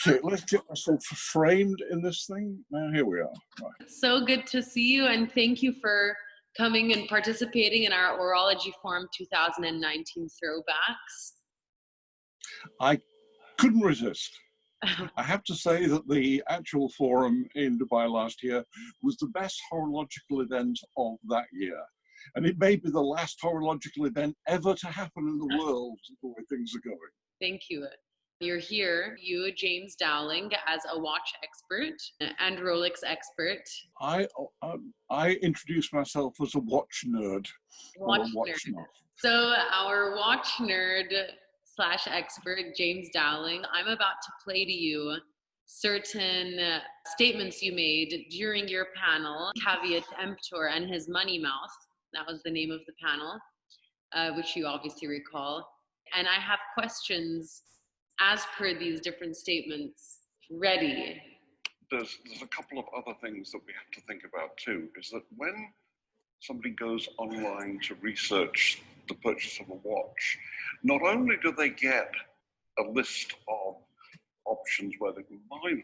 Okay, let's get myself framed in this thing. Now, here we are. Right. It's so good to see you, and thank you for coming and participating in our Orology Forum 2019 throwbacks. I couldn't resist. I have to say that the actual forum in Dubai last year was the best horological event of that year. And it may be the last horological event ever to happen in the world, the way things are going. Thank you. You're here, you, James Dowling, as a watch expert and Rolex expert. I introduce myself as a watch nerd. Watch nerd. So our watch nerd / expert, James Dowling, I'm about to play to you certain statements you made during your panel, Caveat Emptor and his money mouth. That was the name of the panel, which you obviously recall. And I have questions as per these different statements ready. There's a couple of other things that we have to think about too, is that when somebody goes online to research the purchase of a watch, not only do they get a list of options where they can buy them,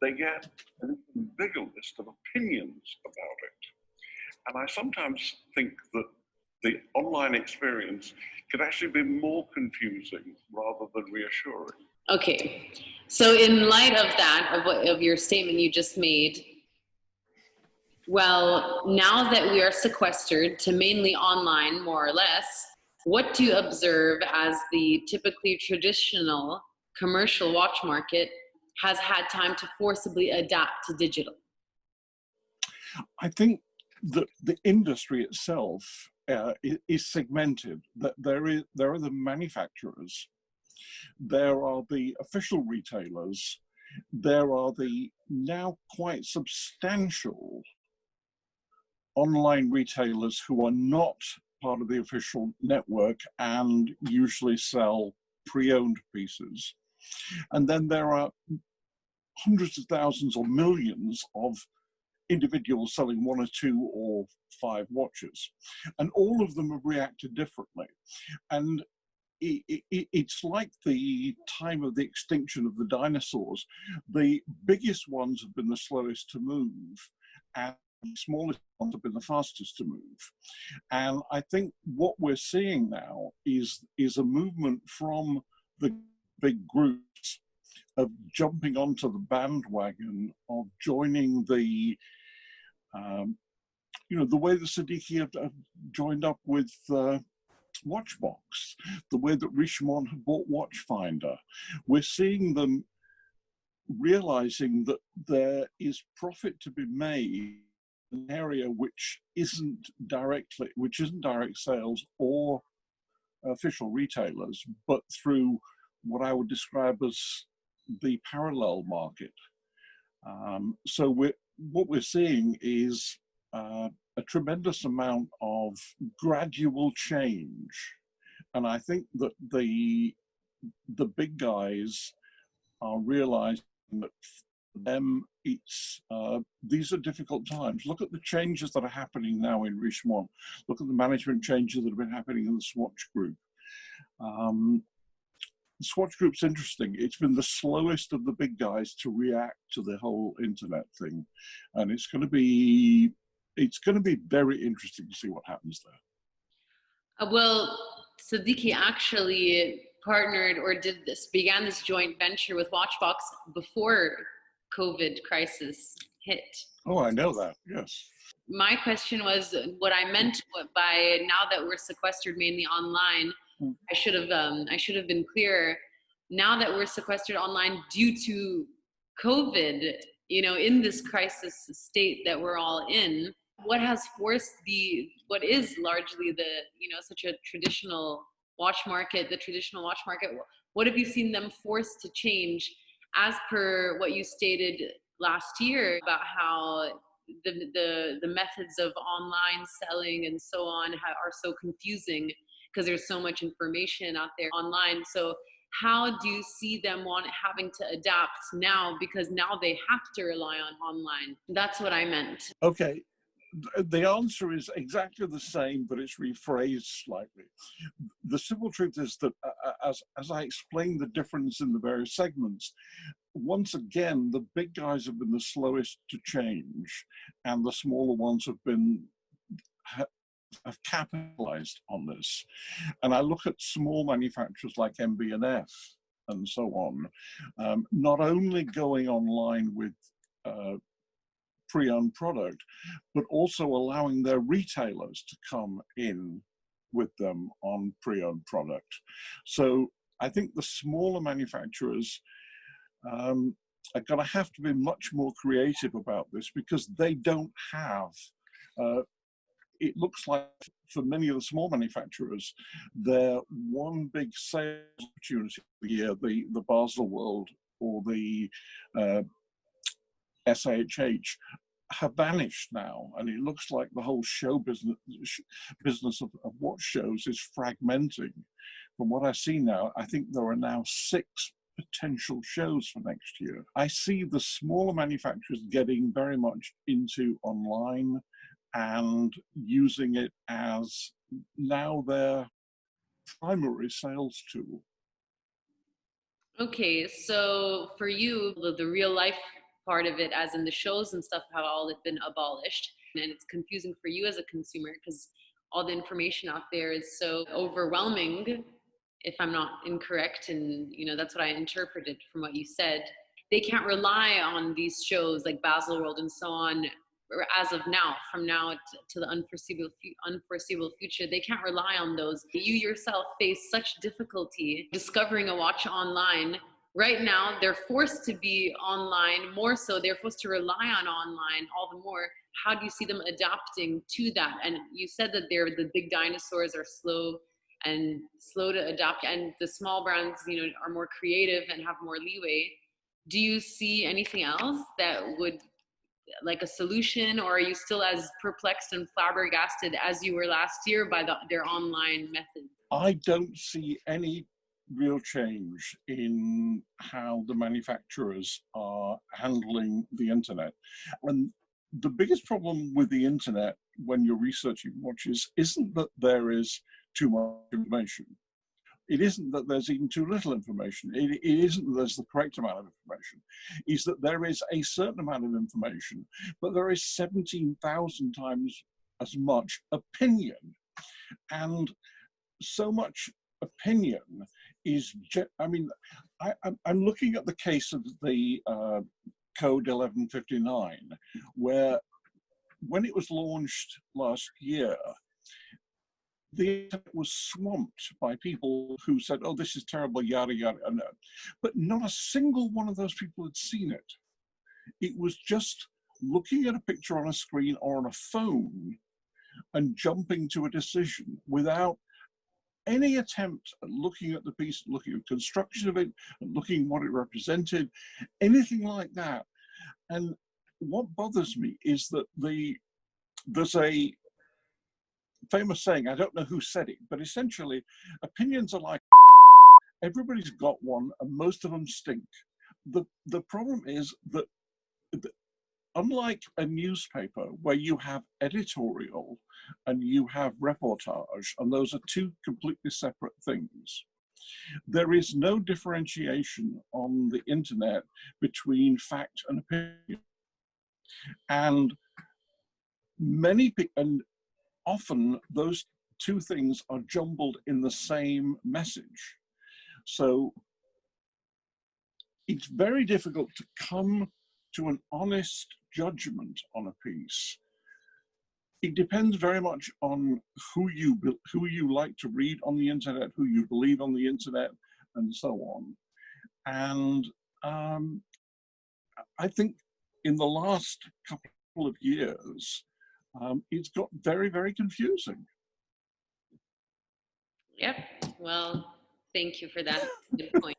they get an even bigger list of opinions about it. And I sometimes think that the online experience could actually be more confusing rather than reassuring. Okay, so in light of that, of your statement you just made, well, now that we are sequestered to mainly online, more or less, what do you observe as the typically traditional commercial watch market has had time to forcibly adapt to digital? I think that the industry itself is segmented. That there are the manufacturers, there are the official retailers, there are the now quite substantial online retailers who are not part of the official network and usually sell pre-owned pieces. And then there are hundreds of thousands or millions of individuals selling 1 or 2 or 5 watches. And all of them have reacted differently. And it's like the time of the extinction of the dinosaurs. The biggest ones have been the slowest to move, and the smallest ones have been the fastest to move. And I think what we're seeing now is a movement from the big groups of jumping onto the bandwagon of joining the, the way the Siddiqui have joined up with Watchbox, the way that Richemont have bought Watchfinder. We're seeing them realizing that there is profit to be made in an area which isn't direct sales or official retailers, but through what I would describe as the parallel market. So what we're seeing is a tremendous amount of gradual change. And I think that the big guys are realizing that for them, these are difficult times. Look at the changes that are happening now in Richemont. Look at the management changes that have been happening in the Swatch Group. The Swatch Group's interesting. It's been the slowest of the big guys to react to the whole internet thing. And it's going to be very interesting to see what happens there. Well, Siddiqui actually partnered or began this joint venture with Watchbox before COVID crisis hit. Oh, I know that, yes. My question was, what I meant by now that we're sequestered mainly online, I should have been clearer. Now that we're sequestered online due to COVID, in this crisis state that we're all in, what has forced what is largely such a traditional watch market, what have you seen them forced to change as per what you stated last year about how the methods of online selling and so on are so confusing because there's so much information out there online. So how do you see them having to adapt now, because now they have to rely on online? That's what I meant. Okay. the answer is exactly the same, but it's rephrased slightly. The simple truth is that as I explain the difference in the various segments, once again, the big guys have been the slowest to change, and the smaller ones have capitalized on this. And I look at small manufacturers like MB&F and so on, not only going online with pre-owned product, but also allowing their retailers to come in with them on pre-owned product. So I think the smaller manufacturers are going to have to be much more creative about this, because they don't have, it looks like for many of the small manufacturers, their one big sales opportunity of the year, the Basel World or the SAHH, have vanished now, and it looks like the whole show business of watch shows is fragmenting. From what I see now, I think there are now 6 potential shows for next year. I see the smaller manufacturers getting very much into online and using it as now their primary sales tool. Okay, so for you, the real life part of it, as in the shows and stuff, have all been abolished, and it's confusing for you as a consumer because all the information out there is so overwhelming, if I'm not incorrect, and that's what I interpreted from what you said. They can't rely on these shows like Baselworld and so on, or as of now, from now to the unforeseeable future. They can't rely on those. You yourself face such difficulty discovering a watch online. Right now, they're forced to be online more so. They're forced to rely on online all the more. How do you see them adapting to that? And you said that the big dinosaurs are slow to adapt, and the small brands, are more creative and have more leeway. Do you see anything else that would, like a solution, or are you still as perplexed and flabbergasted as you were last year by their online method? I don't see any real change in how the manufacturers are handling the internet. And the biggest problem with the internet when you're researching watches isn't that there is too much information. It isn't that there's even too little information. It isn't that there's the correct amount of information. It's that there is a certain amount of information, but there is 17,000 times as much opinion. And so much opinion is, I'm looking at the case of the Code 1159, where when it was launched last year, the internet was swamped by people who said, oh, this is terrible, yada, yada, yada. But not a single one of those people had seen it. It was just looking at a picture on a screen or on a phone and jumping to a decision without any attempt at looking at the piece, looking at construction of it, and looking what it represented, anything like that. And what bothers me is that there's a famous saying, I don't know who said it, but essentially opinions are like, everybody's got one and most of them stink. The problem is that unlike a newspaper where you have editorial and you have reportage, and those are 2 completely separate things, there is no differentiation on the internet between fact and opinion. And often those 2 things are jumbled in the same message. So it's very difficult to come to an honest judgment on a piece. It depends very much on who you like to read on the internet, who you believe on the internet, and so on. And I think in the last couple of years, it's got very, very confusing. Yep. Well, thank you for that. Good point.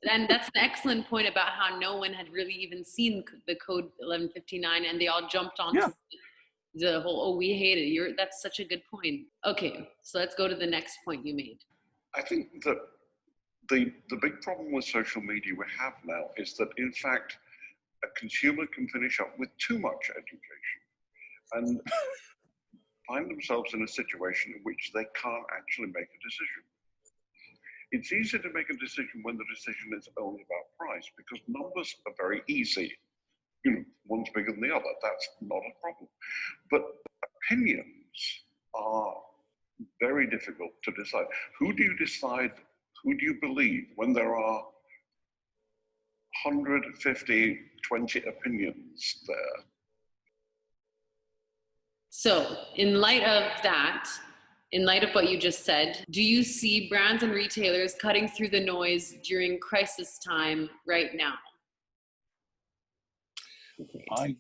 And that's an excellent point about how no one had really even seen the Code 1159, and they all jumped onto the whole, oh, we hate it. That's such a good point. Okay, so let's go to the next point you made. I think that the big problem with social media we have now is that, in fact, a consumer can finish up with too much education. and find themselves in a situation in which they can't actually make a decision. It's easy to make a decision when the decision is only about price, because numbers are very easy. You know, one's bigger than the other, that's not a problem. But opinions are very difficult to decide. Who do you decide, who do you believe when there are 150, 20 opinions there? So, in light of that, in light of what you just said, do you see brands and retailers cutting through the noise during crisis time right now? I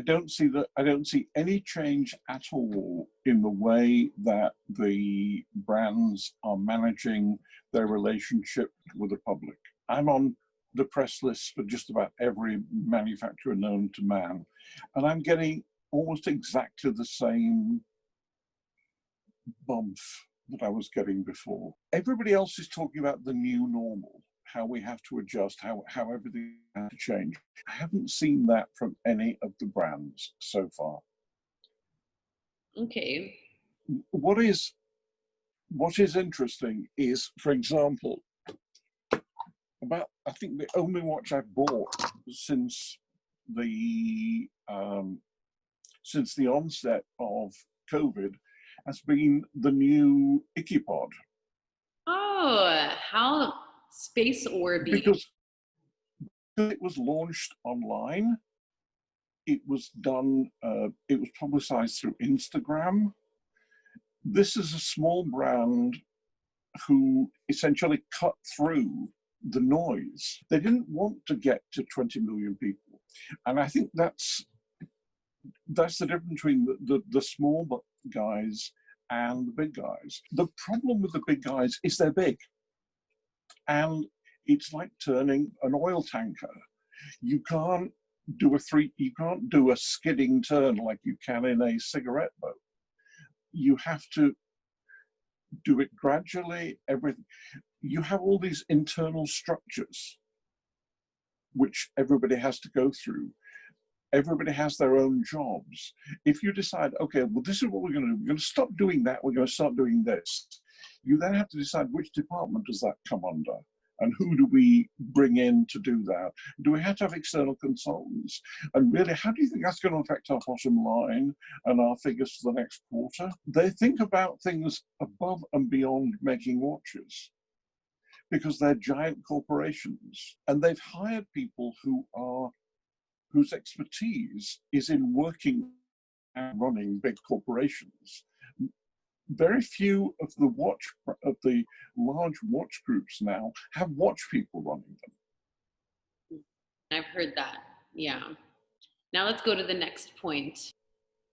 don't see that. I don't see any change at all in the way that the brands are managing their relationship with the public. I'm on the press list for just about every manufacturer known to man, and I'm getting almost exactly the same bump that I was getting before. Everybody else is talking about the new normal, how we have to adjust, how everything has to change. I haven't seen that from any of the brands so far. Okay. What is interesting is, for example, I think the only watch I've bought since the onset of COVID has been the new Ikipod. Oh, how space orby. Because it was launched online, it was done, it was publicized through Instagram. This is a small brand who essentially cut through the noise. They didn't want to get to 20 million people. And I think that's the difference between the small guys and the big guys. The problem with the big guys is they're big. And it's like turning an oil tanker. You can't do a skidding turn like you can in a cigarette boat. You have to do it gradually, everything. You have all these internal structures which everybody has to go through. Everybody has their own jobs. If you decide, okay, well, this is what we're going to do. We're going to stop doing that. We're going to start doing this. You then have to decide which department does that come under, and who do we bring in to do that? Do we have to have external consultants? And really, how do you think that's going to affect our bottom line and our figures for the next quarter? They think about things above and beyond making watches, because they're giant corporations, and they've hired people whose expertise is in working and running big corporations. Very few of the large watch groups now have watch people running them. I've heard that, yeah. Now let's go to the next point.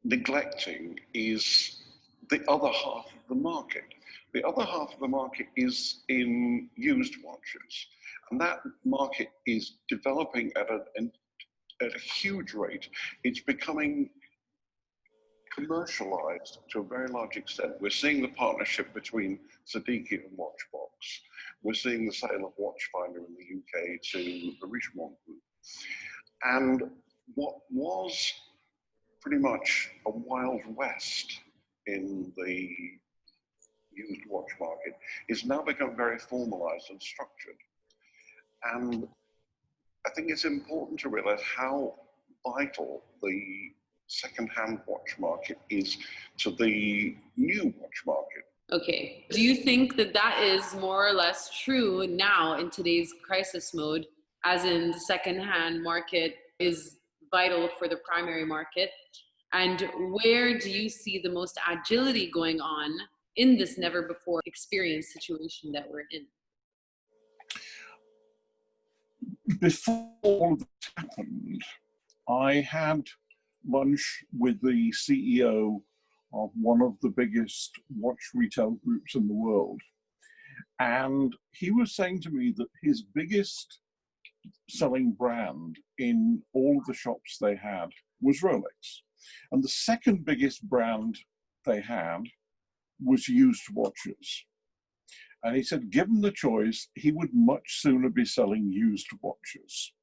Neglecting is the other half of the market. The other half of the market is in used watches, and that market is developing at a huge rate. It's becoming commercialized to a very large extent. We're seeing the partnership between Siddiqui and Watchbox. We're seeing the sale of Watchfinder in the UK to the Richemont Group. And what was pretty much a wild west in the used watch market is now become very formalized and structured. And I think it's important to realize how vital the second-hand watch market is to the new watch market. Okay. Do you think that that is more or less true now in today's crisis mode, as in the second-hand market is vital for the primary market? And where do you see the most agility going on in this never-before experienced situation that we're in? Before all of this happened, I had lunch with the CEO of one of the biggest watch retail groups in the world. And he was saying to me that his biggest selling brand in all of the shops they had was Rolex. And the second biggest brand they had was used watches. And he said, given the choice, he would much sooner be selling used watches.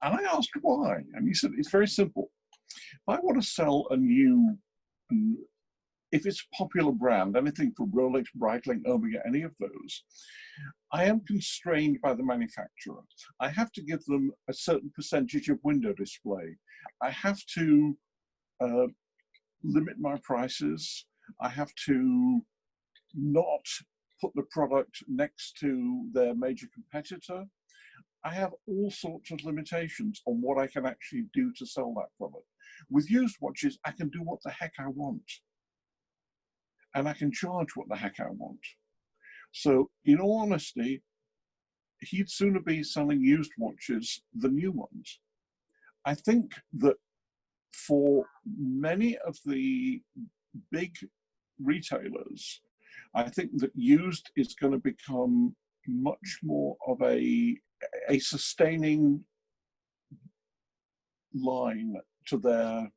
And I asked why. And he said, it's very simple. If I want to sell a new, if it's a popular brand, anything from Rolex, Breitling, Omega, any of those, I am constrained by the manufacturer. I have to give them a certain percentage of window display. I have to limit my prices. I have to not put the product next to their major competitor. I have all sorts of limitations on what I can actually do to sell that product. With used watches, I can do what the heck I want. And I can charge what the heck I want. So in all honesty, he'd sooner be selling used watches than new ones. I think that for many of the big retailers, I think that used is going to become much more of a sustaining line to their,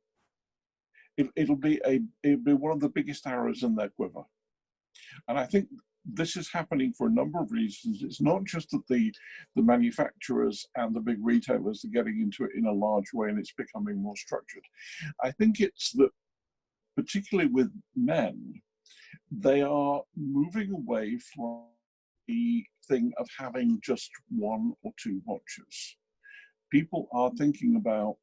it'll be one of the biggest arrows in their quiver. And I think this is happening for a number of reasons. It's not just that the manufacturers and the big retailers are getting into it in a large way and it's becoming more structured. I think it's that, particularly with men, they are moving away from the thing of having just one or two watches. People are thinking about,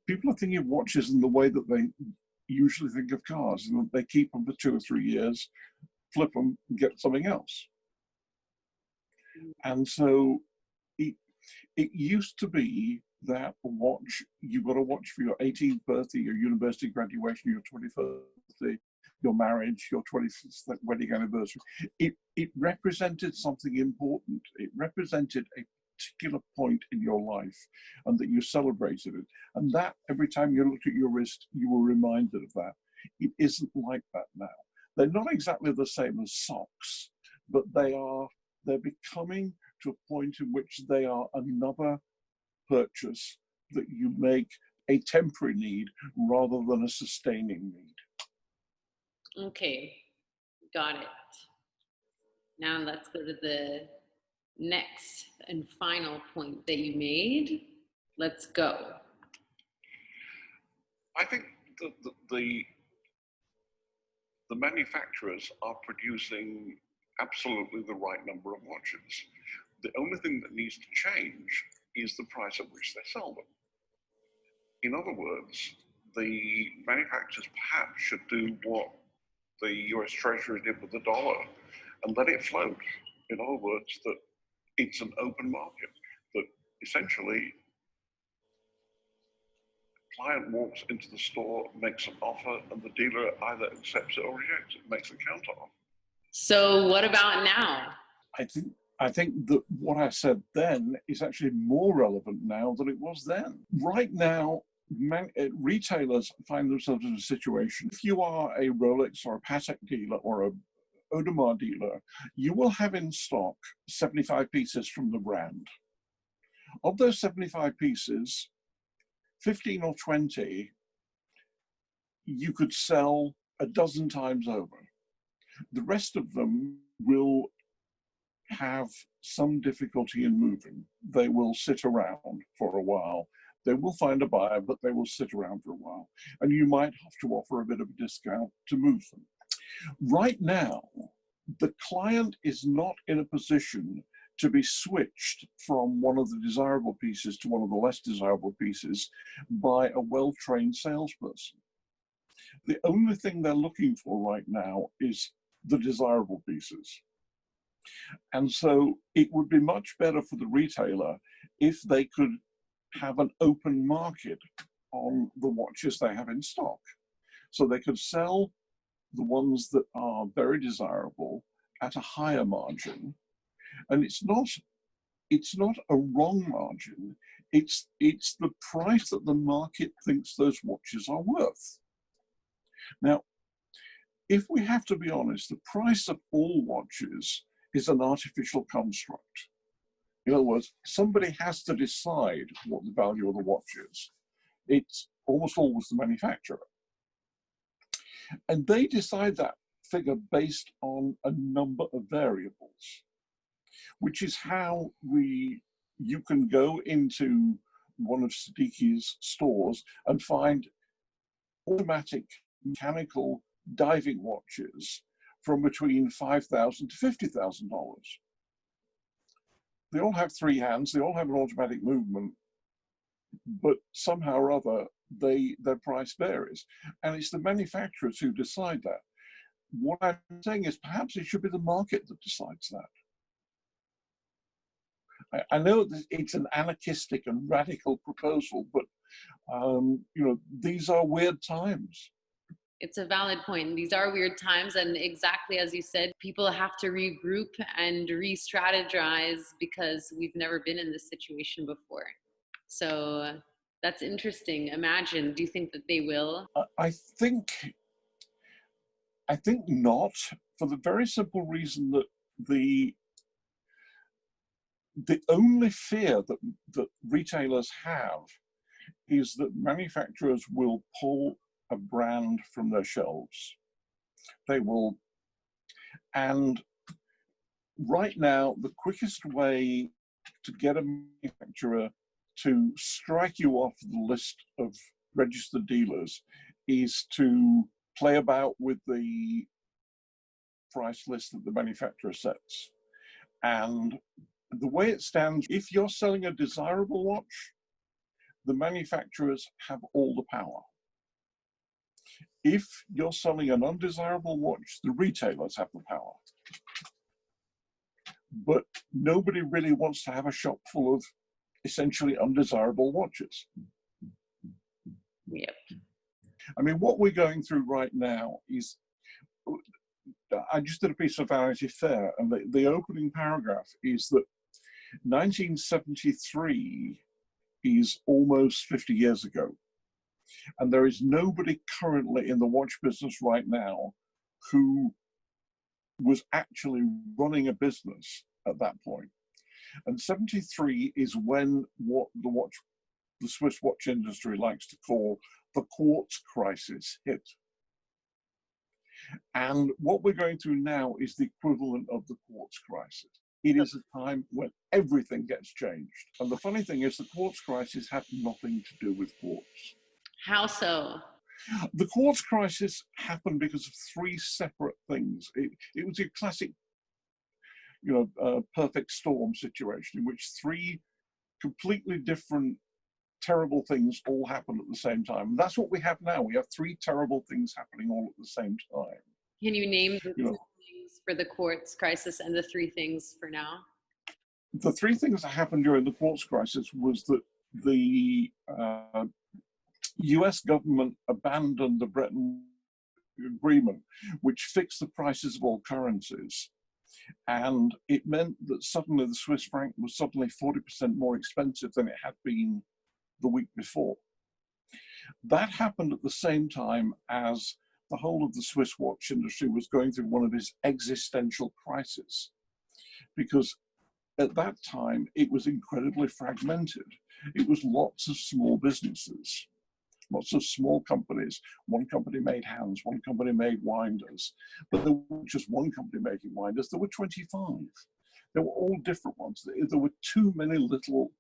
people are thinking of watches in the way that they usually think of cars. And they keep them for 2 or 3 years, flip them, and get something else. And so it used to be that a watch, you got a watch for your 18th birthday, your university graduation, your 21st birthday, your marriage, your 25th wedding anniversary. It represented something important. It represented a particular point in your life, and that you celebrated it. And that every time you looked at your wrist, you were reminded of that. It isn't like that now. They're not exactly the same as socks, but they're becoming to a point in which they are another purchase that you make a temporary need rather than a sustaining need. Okay, got it. Now let's go to the next and final point that you made. Let's go. I think the manufacturers are producing absolutely the right number of watches. The only thing that needs to change is the price at which they sell them. In other words, the manufacturers perhaps should do what the US Treasury did with the dollar and let it float. In other words, that it's an open market, that essentially client walks into the store, makes an offer, and the dealer either accepts it or rejects it, makes a counter offer. So what about now? I think that what I said then is actually more relevant now than it was then. Right now, retailers find themselves in a situation. If you are a Rolex or a Patek dealer or a Audemars dealer, you will have in stock 75 pieces from the brand. Of those 75 pieces, 15 or 20 you could sell a dozen times over. The rest of them will have some difficulty in moving. They will sit around for a while. They will find a buyer, but they will sit around for a while. And you might have to offer a bit of a discount to move them. Right now, the client is not in a position to be switched from one of the desirable pieces to one of the less desirable pieces by a well-trained salesperson. The only thing they're looking for right now is the desirable pieces. And so it would be much better for the retailer if they could have an open market on the watches they have in stock. So they could sell the ones that are very desirable at a higher margin. And it's not a wrong margin. It's the price that the market thinks those watches are worth. Now, if we have to be honest, the price of all watches is an artificial construct. In other words, somebody has to decide what the value of the watch is. It's almost always the manufacturer. And they decide that figure based on a number of variables, which is how you can go into one of Siddiqui's stores and find automatic mechanical diving watches from between $5,000 to $50,000. They all have three hands, they all have an automatic movement, but somehow or other their price varies. And it's the manufacturers who decide that. What I'm saying is perhaps it should be the market that decides that. I know that it's an anarchistic and radical proposal, but these are weird times. It's a valid point. These are weird times, and exactly as you said, people have to regroup and re-strategize because we've never been in this situation before. So that's interesting. Imagine, do you think that they will? I think not, for the very simple reason that the only fear that retailers have is that manufacturers will pull a brand from their shelves. They will, and right now, the quickest way to get a manufacturer to strike you off the list of registered dealers is to play about with the price list that the manufacturer sets. And the way it stands, if you're selling a desirable watch, the manufacturers have all the power. If you're selling an undesirable watch, the retailers have the power. But nobody really wants to have a shop full of essentially undesirable watches. Yep. I mean, what we're going through right now is, I just did a piece of Vanity Fair, and the opening paragraph is that 1973 is almost 50 years ago. And there is nobody currently in the watch business right now who was actually running a business at that point. And 73 is when what the Swiss watch industry likes to call the Quartz Crisis hit. And what we're going through now is the equivalent of the Quartz Crisis. It is a time when everything gets changed. And the funny thing is the Quartz Crisis had nothing to do with quartz. How so? The Quartz Crisis happened because of three separate things. It was a classic, perfect storm situation in which three completely different, terrible things all happened at the same time. And that's what we have now. We have three terrible things happening all at the same time. Can you name the two things for the Quartz Crisis and the three things for now? The three things that happened during the Quartz Crisis was that the US government abandoned the Bretton Agreement, which fixed the prices of all currencies. And it meant that suddenly the Swiss franc was suddenly 40% more expensive than it had been the week before. That happened at the same time as the whole of the Swiss watch industry was going through one of its existential crises, because at that time it was incredibly fragmented. It was lots of small businesses, lots of small companies. One company made hands, one company made winders, but there wasn't just one company making winders, there were 25. They were all different ones. There were too many little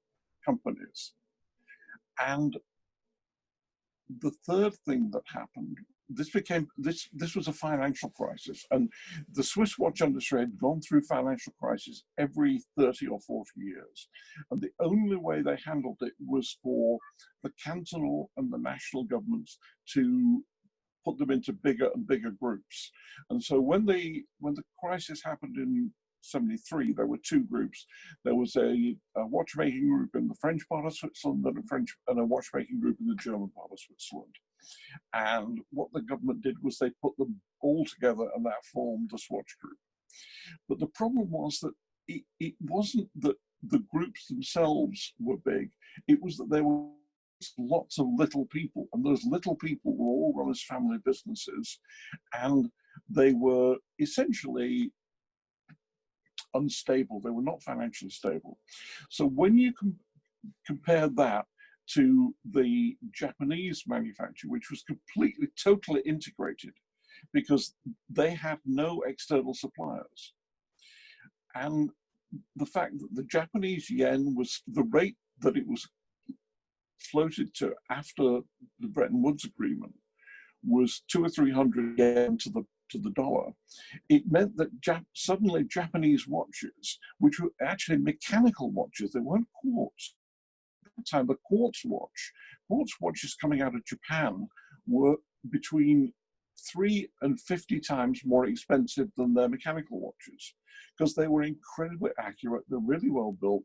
companies. And the third thing that happened, this was a financial crisis, and the Swiss watch industry had gone through financial crisis every 30 or 40 years. And the only way they handled it was for the cantonal and the national governments to put them into bigger and bigger groups. And so when the crisis happened in 73, there were two groups. There was a watchmaking group in the French part of Switzerland and a watchmaking group in the German part of Switzerland. And what the government did was they put them all together, and that formed the Swatch Group. But the problem was that it wasn't that the groups themselves were big, it was that there were lots of little people, and those little people were all run as family businesses, and they were essentially unstable. They were not financially stable. So when you compare that to the Japanese manufacturer, which was completely, totally integrated because they had no external suppliers. And the fact that the Japanese yen was, the rate that it was floated to after the Bretton Woods Agreement was 200 or 300 yen to the dollar. It meant that suddenly Japanese watches, which were actually mechanical watches, they weren't quartz. At the time, the quartz watches coming out of Japan were between 3 and 50 times more expensive than their mechanical watches, because they were incredibly accurate. They're really well built.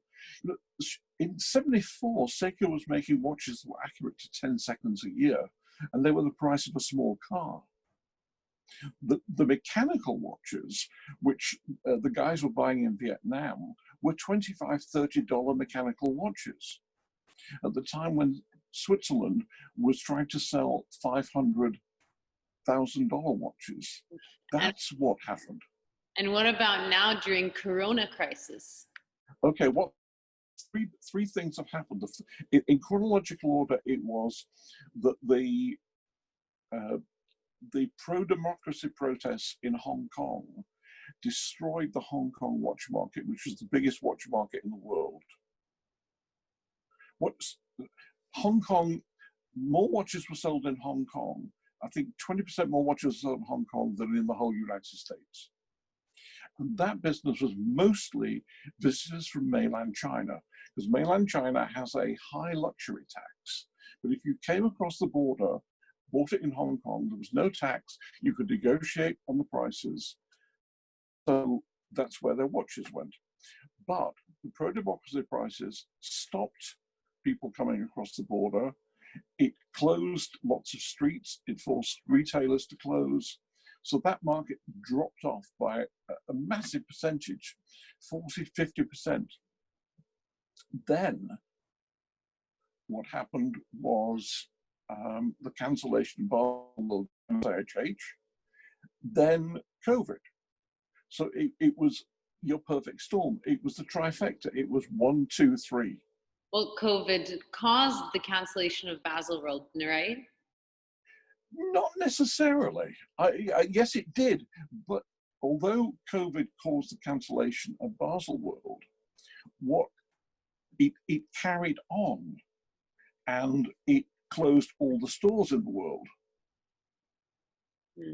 In 74, Seiko was making watches that were accurate to 10 seconds a year, and they were the price of a small car. The mechanical watches, which the guys were buying in Vietnam, were $25, $30 mechanical watches. At the time when Switzerland was trying to sell $500,000 watches. That's what happened. And what about now during Corona crisis? Okay, three things have happened. In chronological order, it was that the pro-democracy protests in Hong Kong destroyed the Hong Kong watch market, which was the biggest watch market in the world. Hong Kong, more watches were sold in Hong Kong. I think 20% more watches were sold in Hong Kong than in the whole United States. And that business was mostly visitors from mainland China, because mainland China has a high luxury tax. But if you came across the border, bought it in Hong Kong, there was no tax, you could negotiate on the prices. So that's where their watches went. But the pro-democracy prices stopped people coming across the border. It closed lots of streets. It forced retailers to close. So that market dropped off by a massive percentage, 40, 50%. Then what happened was the cancellation of Basel IHH, then COVID. So it was your perfect storm. It was the trifecta. It was 1, 2, 3. Well, COVID caused the cancellation of Baselworld, right? Not necessarily. Yes, it did. But although COVID caused the cancellation of Baselworld, it carried on, and it closed all the stores in the world.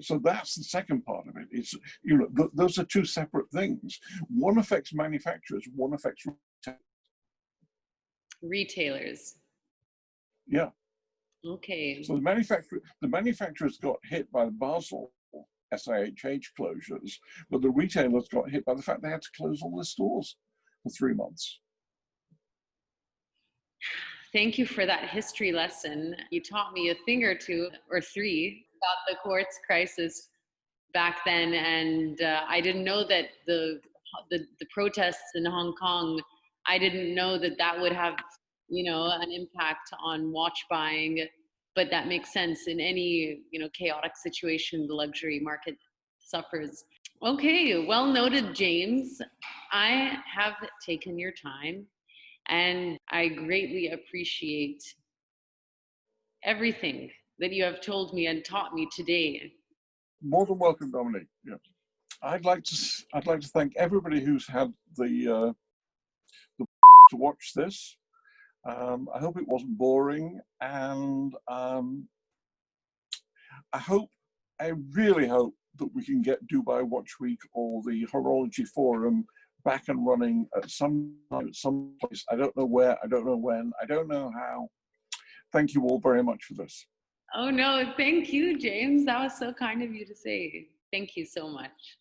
So that's the second part of it. It's, those are two separate things. One affects manufacturers, one affects retailers. Yeah. Okay. So the manufacturers got hit by the Basel SIHH closures, but the retailers got hit by the fact they had to close all their stores for 3 months. Thank you for that history lesson. You taught me a thing or two or three about the Quartz Crisis back then, and I didn't know that the protests in Hong Kong, I didn't know that would have, an impact on watch buying, but that makes sense. In any, chaotic situation, the luxury market suffers. Okay, well noted, James. I have taken your time, and I greatly appreciate everything that you have told me and taught me today. More than welcome, Dominique. Yeah. I'd like to thank everybody who's had the to watch this. I hope it wasn't boring, and I really hope that we can get Dubai Watch Week or the Horology Forum back and running at some place. I don't know where, I don't know when, I don't know how. Thank you all very much for this. Oh no, thank you, James. That was so kind of you to say. Thank you so much.